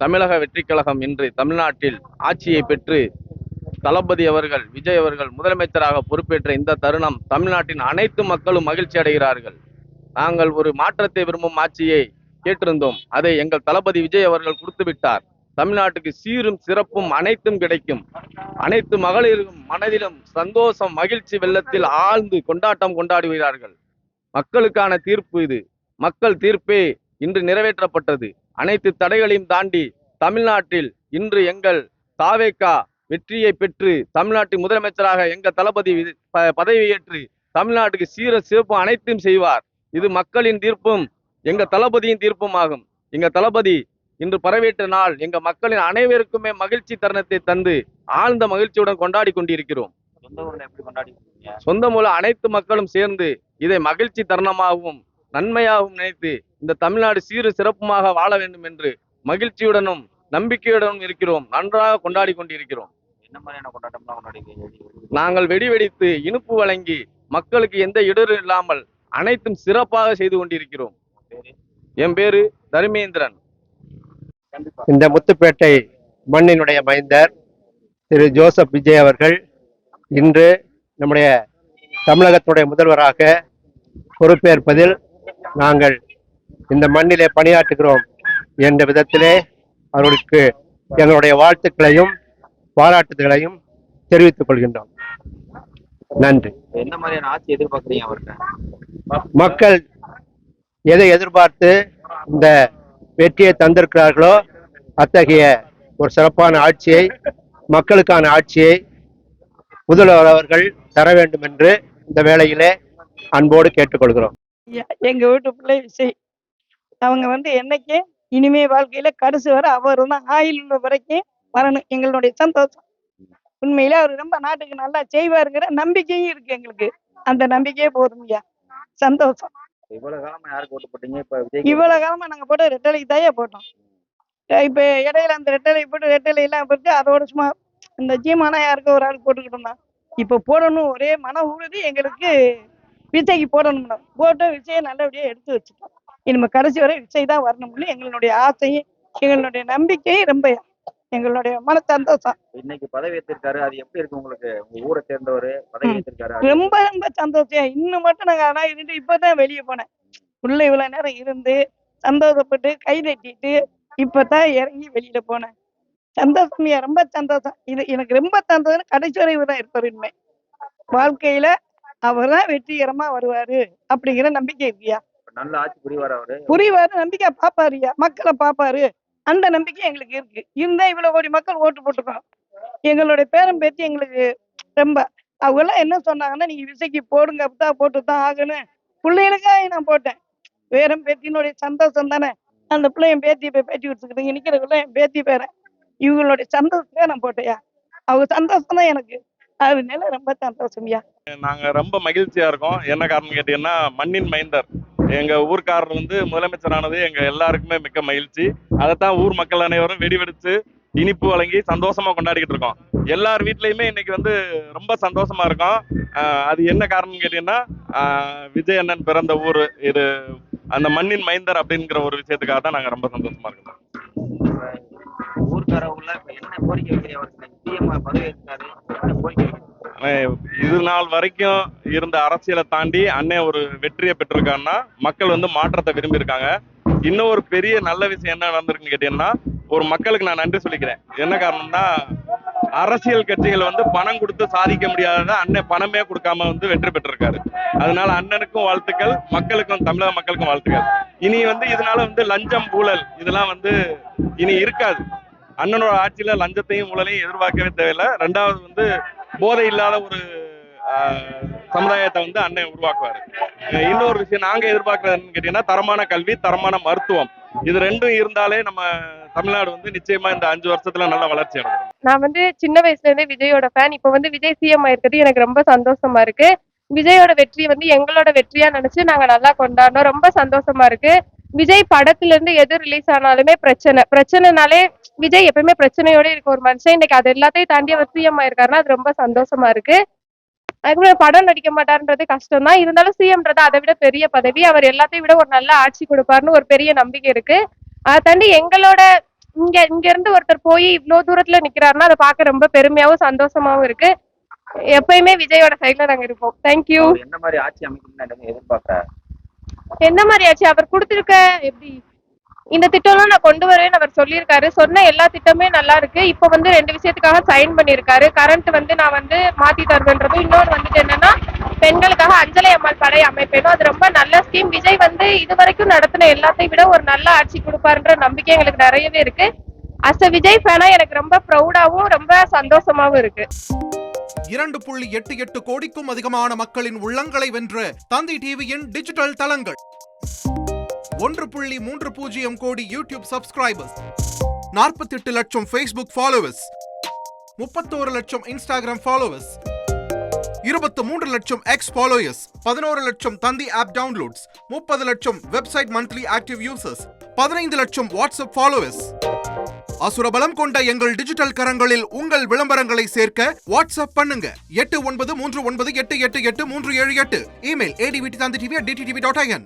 தமிழக வெற்றி கழகம் இன்று தமிழ்நாட்டில் ஆட்சியை பெற்று தளபதி அவர்கள் விஜய் அவர்கள் முதலமைச்சராக பொறுப்பேற்ற இந்த தருணம் தமிழ்நாட்டின் அனைத்து மக்களும் மகிழ்ச்சி அடைகிறார்கள். நாங்கள் ஒரு மாற்றத்தை விரும்பும் ஆட்சியை கேட்டிருந்தோம். அதை எங்கள் தளபதி விஜய் அவர்கள் கொடுத்து விட்டார். தமிழ்நாட்டுக்கு சீரும் சிறப்பும் அனைத்தும் கிடைக்கும். அனைத்து மகளிரும் மனதிலும் சந்தோஷம் மகிழ்ச்சி வெள்ளத்தில் ஆழ்ந்து கொண்டாட்டம் கொண்டாடுகிறார்கள். மக்களுக்கான தீர்ப்பு இது. மக்கள் தீர்ப்பே இன்று நிறைவேற்றப்பட்டது. அனைத்து தடைகளையும் தாண்டி தமிழ்நாட்டில் இன்று எங்கள் தாவேகா வெற்றியை பெற்று தமிழ்நாட்டின் முதலமைச்சராக எங்கள் தளபதி பதவியேற்று தமிழ்நாட்டுக்கு சீர சிறப்பு அனைத்தும் செய்வார். இது மக்களின் தீர்ப்பும் எங்கள் தளபதியின் தீர்ப்பும் ஆகும். எங்கள் தளபதி இன்று பரவேற்ற நாள் எங்கள் மக்களின் அனைவருக்குமே மகிழ்ச்சி தருணத்தை தந்து ஆழ்ந்த மகிழ்ச்சியுடன் கொண்டாடி கொண்டிருக்கிறோம். சொந்த மூலம் அனைத்து மக்களும் சேர்ந்து இதை மகிழ்ச்சி தருணமாகவும் நன்மையாகவும் நினைத்து இந்த தமிழ்நாடு சீரு சிறப்புமாக வாழ வேண்டும் என்று மகிழ்ச்சியுடனும் நம்பிக்கையுடனும் இருக்கிறோம். நன்றாக கொண்டாடி கொண்டிருக்கிறோம். நாங்கள் வெடி வெடித்து இனிப்பு வழங்கி மக்களுக்கு எந்த இடரும் இல்லாமல் அனைத்தும் சிறப்பாக செய்து கொண்டிருக்கிறோம். என் பேரு தர்மேந்திரன். இந்த முத்துப்பேட்டை மண்ணினுடைய மைந்தர் திரு ஜோசப் விஜய் அவர்கள் இன்று நம்முடைய தமிழகத்துடைய முதல்வராக பொறுப்பேற்பதில் நாங்கள் இந்த மண்ணிலே பணியாற்றுகிறோம் என்ற விதத்திலே அவர்களுக்கு எங்களுடைய வாழ்த்துக்களையும் பாராட்டுதல்களையும் தெரிவித்துக் கொள்கின்றோம். நன்றி. என்ன மாதிரியான ஆட்சி எதிர்பார்க்குறீங்க அவர்கிட்ட? மக்கள் எதை எதிர்பார்த்து இந்த வெற்றியை தந்திருக்கிறார்களோ அத்தகைய ஒரு சிறப்பான ஆட்சியை, மக்களுக்கான ஆட்சியை முதல்வர் அவர்கள் தர வேண்டும் என்று இந்த வேளையிலே அன்போடு கேட்டுக்கொள்கிறோம். எங்க வீட்டு பிள்ளை விஜய் அவங்க என்னைக்கு இனிமே வாழ்க்கையில கடைசி வர அவர் தான் ஆயுள் உள்ள வரைக்கும் வரணும். எங்களுடைய சந்தோஷம். உண்மையில அவர் ரொம்ப நாட்டுக்கு நல்லா செய்வாருங்கிற நம்பிக்கையும் இருக்கு எங்களுக்கு. அந்த நம்பிக்கையே போதுங்கய்யா. சந்தோஷம். இவ்வளவு காலமா யாருக்கு ஓட்டு போட்டீங்க? இவ்வளவு காலமா நாங்க போட்ட ரெட்டலைக்கு தாயே போட்டோம். இப்ப இடையில அந்த ரெட்டலை போட்டு ரெட்டலை எல்லாம் போட்டு அதோட சும்மா இந்த ஜீமானா யாருக்கு ஒரு ஆள் போட்டுக்கிட்டு இருந்தான். இப்ப போடணும் ஒரே மன உறுதி எங்களுக்கு. விஜய்க்கு போடணும்னா போட்டு விஜயை நல்லபடியா எடுத்து வச்சுட்டோம். இனிமே கடைசி வரை விஜய் தான் வரணும்னு எங்களுடைய ஆசையும் எங்களுடைய நம்பிக்கையும் ரொம்ப எங்களுடைய மன சந்தோஷம். இன்னைக்கு பதவி ஏற்றிருக்காரு, அது எப்படி இருக்கு உங்களுக்கு? உங்க ஊரை சேர்ந்தவர் பதவி ஏற்றிருக்காரு, ரொம்ப ரொம்ப சந்தோஷம். இன்னும் மட்டும் நாங்க ஆனா இருந்து இப்பதான் வெளியே போனேன். உள்ள இவ்வளவு நேரம் இருந்து சந்தோஷப்பட்டு கை தட்டிட்டு இப்பதான் இறங்கி வெளியில போனேன். சந்தோஷம், ரொம்ப சந்தோஷம். இது எனக்கு ரொம்ப சந்தோஷம். கடைசி வரை இவர்தான் இருப்பாரு. இனிமே வாழ்க்கையில அவர் தான் வெற்றிகரமா வருவாரு அப்படிங்கிற நம்பிக்கை இருக்கியா. நல்ல ஆட்சி புரிவாரு. அவரு புரிவாரு, நம்பிக்கை பாப்பாருயா, மக்களை பாப்பாரு. அந்த நம்பிக்கை எங்களுக்கு இருக்கு. இருந்தா இவ்வளவு கோடி மக்கள் ஓட்டு போட்டுருக்கோம். எங்களுடைய பேரம் பேத்தி எங்களுக்கு ரொம்ப அவங்க எல்லாம் என்ன சொன்னாங்கன்னா, நீங்க விசைக்கு போடுங்க, அப்படித்தான் போட்டுதான் ஆகணும். பிள்ளைகளுக்காக நான் போட்டேன். பேரம் பேத்தினுடைய சந்தோஷம் தானே. அந்த பிள்ளை என் பேத்தியை போய் பேட்டி கொடுத்துக்கிட்டு இங்க நிக்கிறதுக்குள்ள என் பேத்தி பேரன் இவங்களுடைய சந்தோஷத்துக்காக நான் போட்டேயா. அவங்க சந்தோஷம் தான் எனக்கு. அதனால ரொம்ப சந்தோஷம்யா. நாங்க ரொம்ப மகிழ்ச்சியா இருக்கோம். என்ன காரணம் கேட்டீங்கன்னா, மண்ணின் மைந்தர் எங்க ஊர்க்காரர் முதலமைச்சரானது எங்க எல்லாருக்குமே மிக்க மகிழ்ச்சி. அதைத்தான் ஊர் மக்கள் அனைவரும் வெடி வெடிச்சு இனிப்பு வழங்கி சந்தோஷமா கொண்டாடிக்கிட்டு இருக்கோம். எல்லார் வீட்லயுமே இன்னைக்கு ரொம்ப சந்தோஷமா இருக்கும். அது என்ன காரணம் கேட்டீங்கன்னா, விஜய் அண்ணன் பிறந்த ஊர் இது. அந்த மண்ணின் மைந்தர் அப்படிங்கிற ஒரு விஷயத்துக்காக தான் நாங்க ரொம்ப சந்தோஷமா இருக்கோம். ஊர்க்காரவுல என்ன கோரிக்கை வைக்கிறீங்க? சிஎம் பதவி ஏற்றாரு, என்ன கோரிக்கை? இது நாள் வரைக்கும் இருந்த அரசியலை தாண்டி அண்ணன் ஒரு வெற்றியை பெற்றிருக்காருன்னா மக்கள் மாற்றத்தை விரும்பி இருக்காங்க. இன்னும் ஒரு பெரிய நல்ல விஷயம் என்ன நடந்திருக்குன்னு கேட்டீங்கன்னா, ஒரு மக்களுக்கு நான் நன்றி சொல்லிக்கிறேன். என்ன காரணம்னா, அரசியல் கட்சிகள் பணம் கொடுத்து சாதிக்க முடியாதத அண்ணன் பணமே கொடுக்காம வெற்றி பெற்றிருக்காரு. அதனால அண்ணனுக்கும் வாழ்த்துக்கள், மக்களுக்கும், தமிழக மக்களுக்கும் வாழ்த்துக்கள். இனி இதனால லஞ்சம் ஊழல் இதெல்லாம் இனி இருக்காது. அண்ணனோட ஆட்சியில லஞ்சத்தையும் ஊழலையும் எதிர்பார்க்கவே தேவையில்லை. ரெண்டாவது போதை இல்லாத ஒரு சமுதாயத்தை அண்ணன் உருவாக்குவாரு. இன்னொரு விஷயம் நாங்க எதிர்பார்க்கறதுன்னு கேட்டீங்கன்னா, தரமான கல்வி, தரமான மருத்துவம், இது ரெண்டும் இருந்தாலே நம்ம தமிழ்நாடு நிச்சயமா இந்த 5 வருஷத்துல நல்ல வளர்ச்சி அடையும். நான் சின்ன வயசுல இருந்தே விஜயோட ஃபேன். இப்ப விஜய் சிஎம் ஆயிருக்கிறது எனக்கு ரொம்ப சந்தோஷமா இருக்கு. விஜயோட வெற்றி எங்களோட வெற்றியா நினைச்சு நாங்க நல்லா கொண்டாடணும். ரொம்ப சந்தோஷமா இருக்கு. விஜய் படத்துல இருந்து எது ரிலீஸ் ஆனாலுமே பிரச்சனைனாலே விஜய் எப்பயுமே பிரச்சனையோட இருக்க ஒரு மனுஷன். இன்னைக்கு அது எல்லாத்தையும் தாண்டி அவர் சிஎம் ஆயிருக்காருன்னா அது ரொம்ப சந்தோஷமா இருக்கு. அதுக்கு படம் நடிக்க மாட்டாருன்றது கஷ்டம் தான். இருந்தாலும் சிஎம்ன்றது அதை விட பெரிய பதவி. அவர் எல்லாத்தையும் விட ஒரு நல்ல ஆட்சி கொடுப்பாருன்னு ஒரு பெரிய நம்பிக்கை இருக்கு. அதை தாண்டி எங்களோட இங்க இருந்து ஒருத்தர் போய் இவ்வளவு தூரத்துல நிக்கிறாருன்னா அதை பார்க்க ரொம்ப பெருமையாவும் சந்தோஷமாவும் இருக்கு. எப்பயுமே விஜயோட சைட்ல நாங்க இருப்போம். தேங்க்யூ. அவர் என்ன மாதிரி ஆட்சி அமைக்கணும்னு எதிர்பார்க்கறாரு? என்ன மாதிரி ஆச்சு அவர் கொடுத்திருக்க எப்படி இந்த திட்டம்லாம் நான் கொண்டு வரேன்னு அவர் சொல்லியிருக்காரு. சொன்ன எல்லா திட்டமே நல்லா இருக்கு. இப்ப வந்து 2 விஷயத்துக்காக சைன் பண்ணியிருக்காரு. கரண்ட் வந்து நான் வந்து மாத்தி தருவேன்றதும், இன்னொன்று வந்துட்டு என்னன்னா பெண்களுக்காக அஞ்சலை அம்மாள் படை அமைப்பேனும். அது ரொம்ப நல்ல ஸ்கீம். விஜய் வந்து இது வரைக்கும் நடத்தின எல்லாத்தையும் விட ஒரு நல்ல ஆட்சி கொடுப்பாருன்ற நம்பிக்கை எங்களுக்கு நிறையவே இருக்கு. அஸ் அ விஜய் ஃபேனா எனக்கு ரொம்ப ப்ரௌடாவும் ரொம்ப சந்தோஷமாவும் இருக்கு. 2.88 கோடிக்கும் அதிகமான மக்களின் உள்ளங்களை வென்ற தந்தி டிவியின் டிஜிட்டல் தளங்கள், 1.30 கோடி யூடியூப் சப்ஸ்கிரைபர்ஸ், 48 லட்சம் ஃபேஸ்புக் ஃபாலோவர்ஸ், 31 லட்சம் இன்ஸ்டாகிராம் ஃபாலோவர்ஸ், 23 லட்சம் எக்ஸ் ஃபாலோயர்ஸ், 11 லட்சம் தந்தி ஆப் டவுன்லோட்ஸ், 30 லட்சம் வெப்சைட் மந்த்லி ஆக்டிவ் யூசர்ஸ், 15 லட்சம் வாட்ஸ்அப் ஃபாலோவர்ஸ். அசுரபலம் கொண்ட எங்கள் டிஜிட்டல் கரங்களில் உங்கள் விளம்பரங்களை சேர்க்க வாட்ஸ்அப் பண்ணுங்க 8939888838. Email advttv@dttv.in.